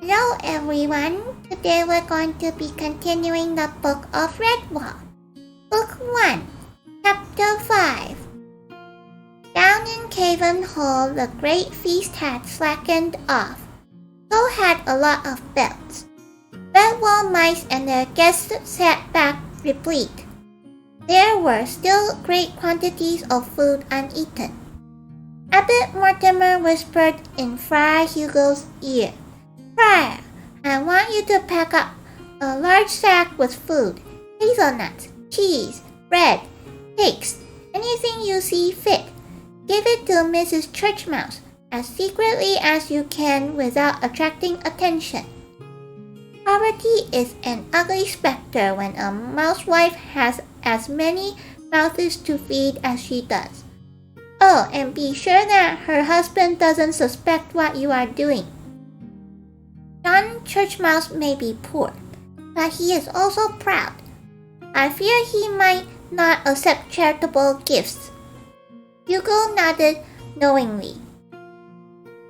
Hello everyone, today we're going to be continuing the book of Redwall. Book 1, Chapter 5. Down in Caven Hall, the great feast had slackened off. So had a lot of bells. Redwall mice and their guests sat back replete. There were still great quantities of food uneaten. Abbot Mortimer whispered in Friar Hugo's ear, "Friar, I want you to pack up a large sack with food, hazelnuts, cheese, bread, cakes, anything you see fit. Give it to Mrs. Churchmouse as secretly as you can without attracting attention. Poverty is an ugly specter when a mousewife has as many mouths to feed as she does. Oh, and be sure that her husband doesn't suspect what you are doing. John Churchmouse may be poor, but he is also proud. I fear he might not accept charitable gifts." Hugo nodded knowingly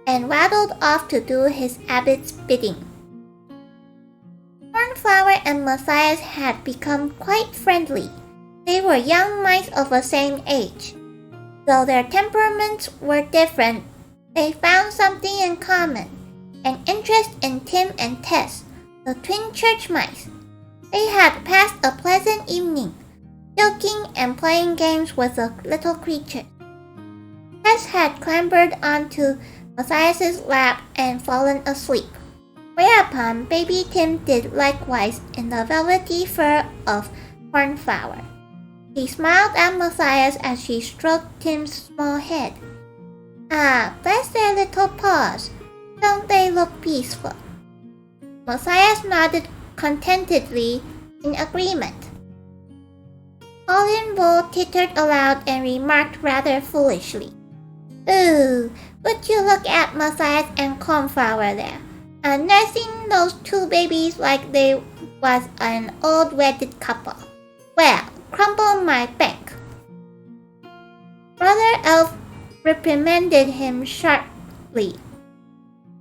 and waddled off to do his abbot's bidding. Cornflower and Matthias had become quite friendly. They were young mice of the same age. Though their temperaments were different, they found something in common. An interest in Tim and Tess, the twin church mice. They had passed a pleasant evening, joking and playing games with the little creatures. Tess had clambered onto Matthias's lap and fallen asleep, whereupon baby Tim did likewise in the velvety fur of Cornflower. He smiled at Matthias as she stroked Tim's small head. "Ah, bless their little paws. Don't they look peaceful?" Matthias nodded contentedly in agreement. Colin Bull tittered aloud and remarked rather foolishly, "Ooh, would you look at Matthias and Cornflower there, nursing those two babies like they was an old wedded couple. Well, crumble my bank." Brother Elf reprimanded him sharply.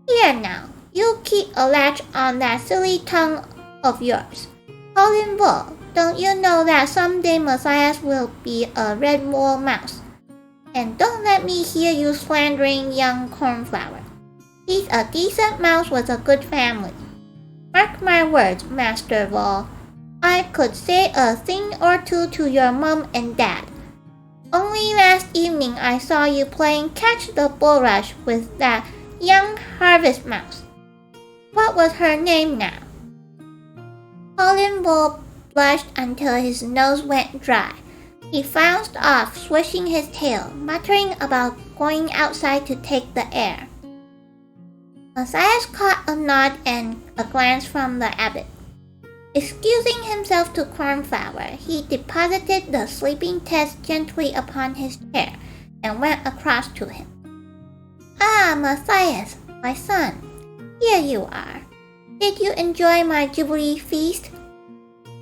"Here now, you keep a latch on that silly tongue of yours. Colin Bull, don't you know that someday Matthias will be a Redwall mouse? And don't let me hear you slandering young Cornflower. He's a decent mouse with a good family. Mark my words, Master Wall. I could say a thing or two to your mum and dad. Only last evening I saw you playing catch the bulrush with that young harvest mouse. What was her name now?" Colin Bull blushed until his nose went dry. He flounced off, swishing his tail, muttering about going outside to take the air. Matthias caught a nod and a glance from the abbot. Excusing himself to Cornflower, he deposited the sleeping Tess gently upon his chair and went across to him. "Ah, Matthias, my son, here you are. Did you enjoy my Jubilee feast?"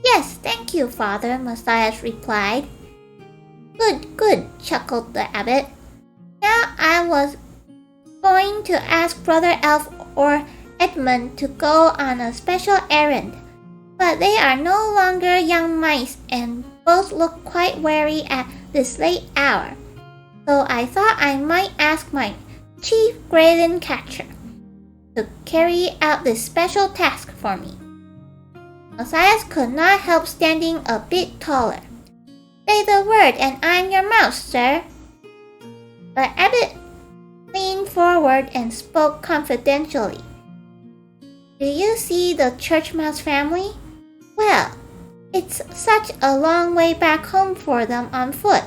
"Yes, thank you, Father," Matthias replied. "Good, good," chuckled the abbot. "Now I was going to ask Brother Elf or Edmund to go on a special errand, but they are no longer young mice and both look quite weary at this late hour, so I thought I might ask my chief Graylin catcher to carry out this special task for me." Matthias could not help standing a bit taller. "Say the word and I'm your mouse, sir." The abbot leaned forward and spoke confidentially. "Do you see the church mouse family? Well, it's such a long way back home for them on foot.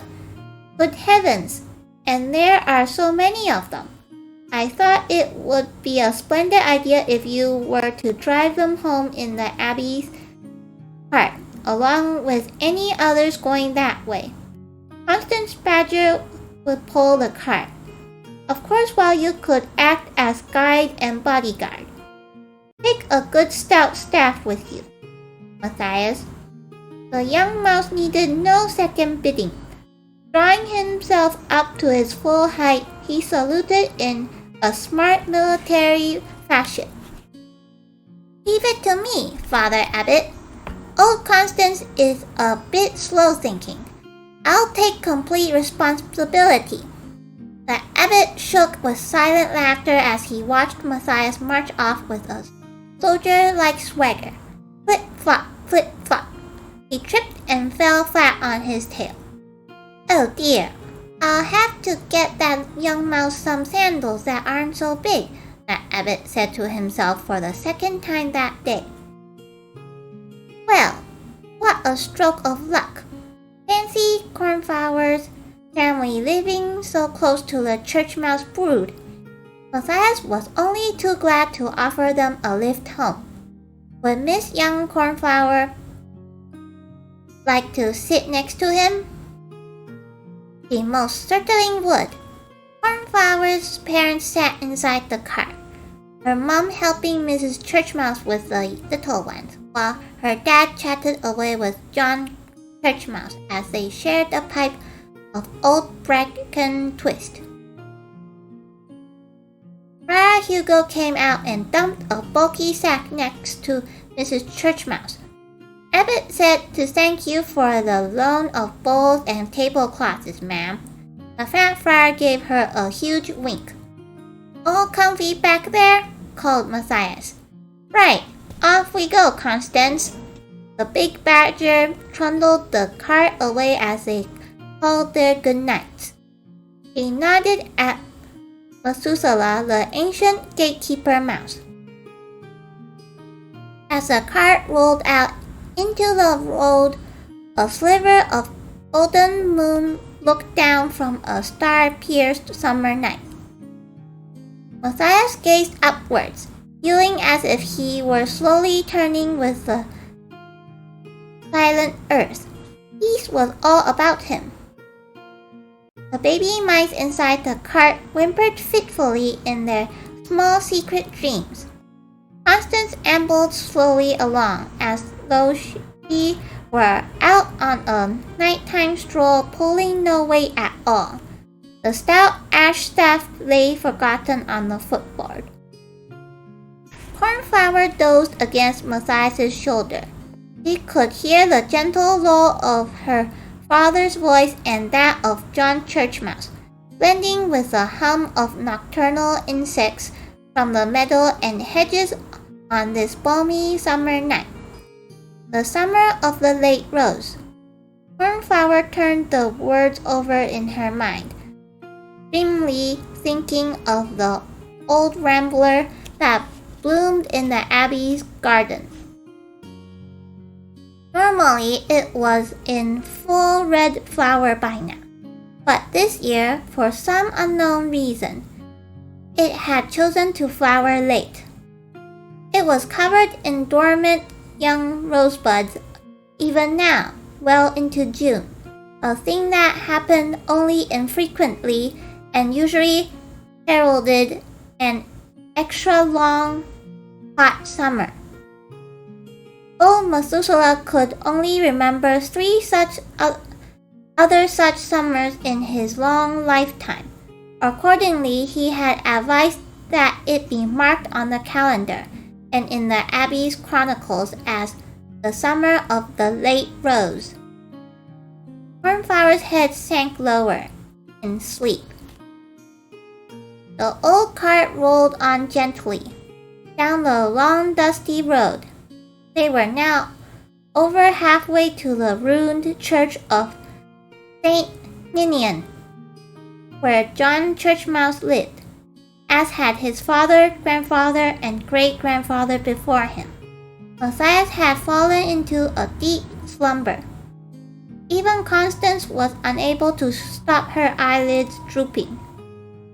Good heavens, and there are so many of them. I thought it would be a splendid idea if you were to drive them home in the Abbey's cart, along with any others going that way. Constance Badger would pull the cart. Of course, while you could act as guide and bodyguard. Take a good stout staff with you, Matthias." The young mouse needed no second bidding. Drawing himself up to his full height, he saluted in a smart military fashion. Leave it to me, Father Abbot. Old Constance is a bit slow-thinking. I'll take complete responsibility. The abbot shook with silent laughter as he watched Matthias march off with a soldier-like swagger. Flip-flop, flip-flop. He tripped and fell flat on his tail. Oh dear, I'll have to get that young mouse some sandals that aren't so big, the abbot said to himself for the second time that day. Well, what a stroke of luck. Fancy Cornflower's family living so close to the church mouse brood. Matthias was only too glad to offer them a lift home. Would Miss Young Cornflower like to sit next to him? She most certainly would. Cornflower's parents sat inside the car, her mom helping Mrs. Churchmouse with the little ones, while her dad chatted away with John Churchmouse as they shared a pipe of old Bracken Twist. Friar Hugo came out and dumped a bulky sack next to Mrs. Churchmouse. Abbot said to thank you for the loan of bowls and tablecloths, ma'am. The fat friar gave her a huge wink. All comfy back there? Called Matthias. Right, off we go, Constance. The big badger trundled the cart away as they called their good nights. He nodded at Methuselah, the ancient gatekeeper mouse. As the cart rolled out into the road, a sliver of golden moon looked down from a star-pierced summer night. Matthias gazed upwards, feeling as if he were slowly turning with the silent earth. Peace was all about him. The baby mice inside the cart whimpered fitfully in their small secret dreams. Constance ambled slowly along as though she were out on a nighttime stroll pulling no weight at all. The stout ash staff lay forgotten on the footboard. Cornflower dozed against Matthias's shoulder. He could hear the gentle roll of her father's voice and that of John Churchmouse, blending with the hum of nocturnal insects from the meadow and hedges on this balmy summer night. The summer of the late rose. Cornflower turned the words over in her mind, dreamily thinking of the old rambler that bloomed in the Abbey's garden. Normally it was in full red flower by now, but this year, for some unknown reason, it had chosen to flower late. It was covered in dormant young rosebuds even now, well into June, a thing that happened only infrequently and usually heralded an extra long, hot summer. Old Methuselah could only remember 3 other such summers in his long lifetime. Accordingly, he had advised that it be marked on the calendar and in the Abbey's chronicles as the summer of the late rose. Cornflower's head sank lower in sleep. The old cart rolled on gently down the long dusty road. They were now over halfway to the ruined church of St. Ninian, where John Churchmouse lived, as had his father, grandfather, and great-grandfather before him. Matthias had fallen into a deep slumber. Even Constance was unable to stop her eyelids drooping.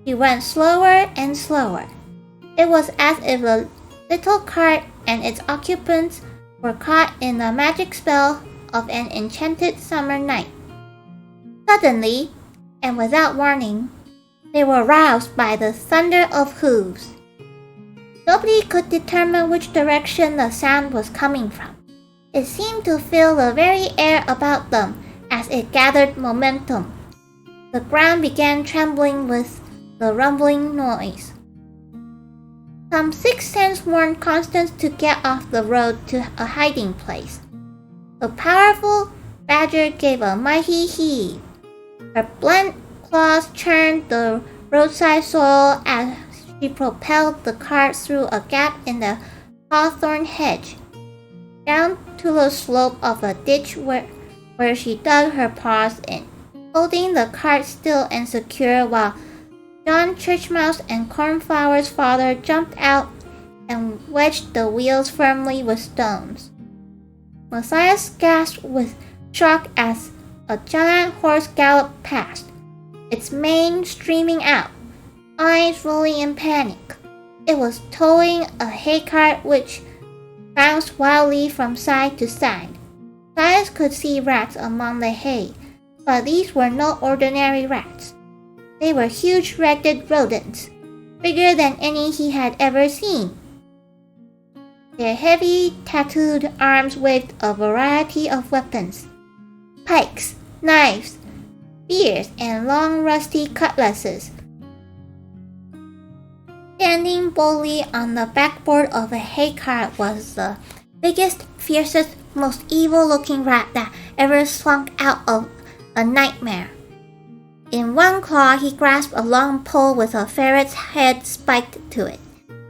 She went slower and slower. It was as if the little cart and its occupants were caught in the magic spell of an enchanted summer night. Suddenly, and without warning, they were roused by the thunder of hooves. Nobody could determine which direction the sound was coming from. It seemed to fill the very air about them as it gathered momentum. The ground began trembling with the rumbling noise. Some sixth sense warned Constance to get off the road to a hiding place. The powerful badger gave a mighty heave. Her blunt claws churned the roadside soil as she propelled the cart through a gap in the hawthorn hedge, down to the slope of a ditch where she dug her paws in, holding the cart still and secure while John Churchmouse and Cornflower's father jumped out and wedged the wheels firmly with stones. Matthias gasped with shock as a giant horse galloped past, its mane streaming out, eyes rolling in panic. It was towing a hay cart which bounced wildly from side to side. Matthias could see rats among the hay, but these were no ordinary rats. They were huge ragged rodents, bigger than any he had ever seen. Their heavy, tattooed arms waved a variety of weapons: pikes, knives, spears, and long rusty cutlasses. Standing boldly on the backboard of a hay cart was the biggest, fiercest, most evil-looking rat that ever slunk out of a nightmare. In one claw he grasped a long pole with a ferret's head spiked to it,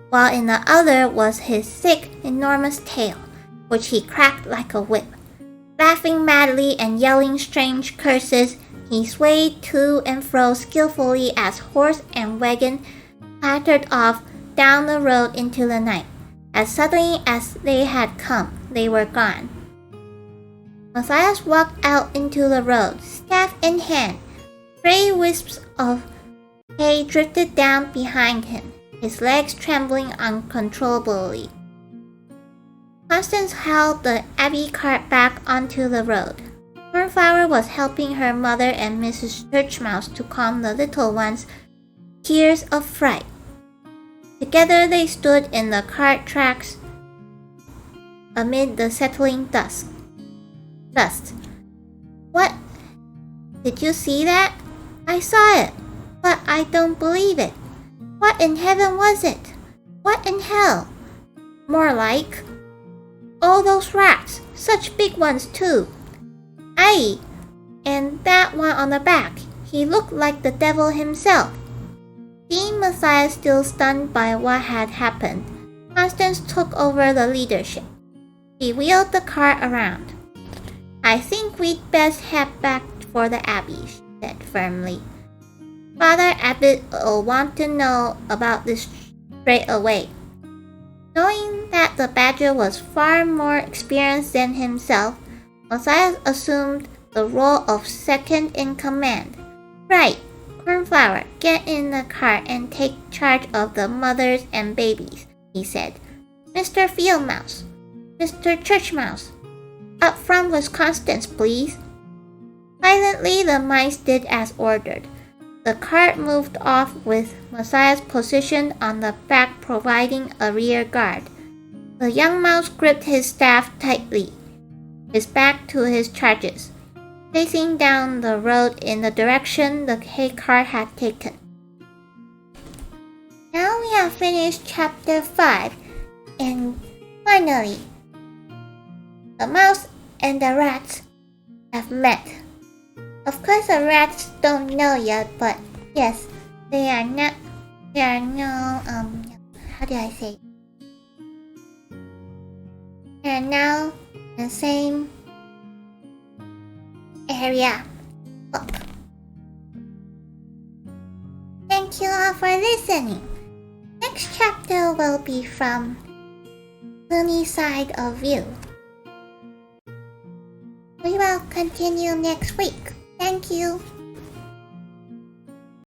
while in the other was his thick, enormous tail, which he cracked like a whip. Laughing madly and yelling strange curses, he swayed to and fro skillfully as horse and wagon clattered off down the road into the night. As suddenly as they had come, they were gone. Matthias walked out into the road, staff in hand. Stray wisps of hay drifted down behind him, his legs trembling uncontrollably. Constance hauled the Abbey cart back onto the road. Cornflower was helping her mother and Mrs. Churchmouse to calm the little ones' tears of fright. Together they stood in the cart tracks amid the settling dust. What? Did you see that? I saw it, but I don't believe it. What in heaven was it? What in hell? More like. Oh, those rats, such big ones too. Aye, and that one on the back, he looked like the devil himself. Seeing Matthias still stunned by what had happened, Constance took over the leadership. She wheeled the cart around. I think we'd best head back for the Abbey, she said firmly. Father Abbot will want to know about this straight away. Knowing that the badger was far more experienced than himself, Matthias assumed the role of second in command. Right, Cornflower, get in the cart and take charge of the mothers and babies, he said. Mr. Field Mouse, Mr. Church Mouse, up front with Constance, please. Silently, the mice did as ordered. The cart moved off with Matthias positioned on the back, providing a rear guard. The young mouse gripped his staff tightly, his back to his charges, facing down the road in the direction the hay cart had taken. Now we have finished chapter 5, and finally, the mouse and the rats have met. Of course, the rats don't know yet, but yes, they are no, how do I say? They are now in the same area. Look. Thank you all for listening. Next chapter will be from Sunny's side of view. We will continue next week. Thank you.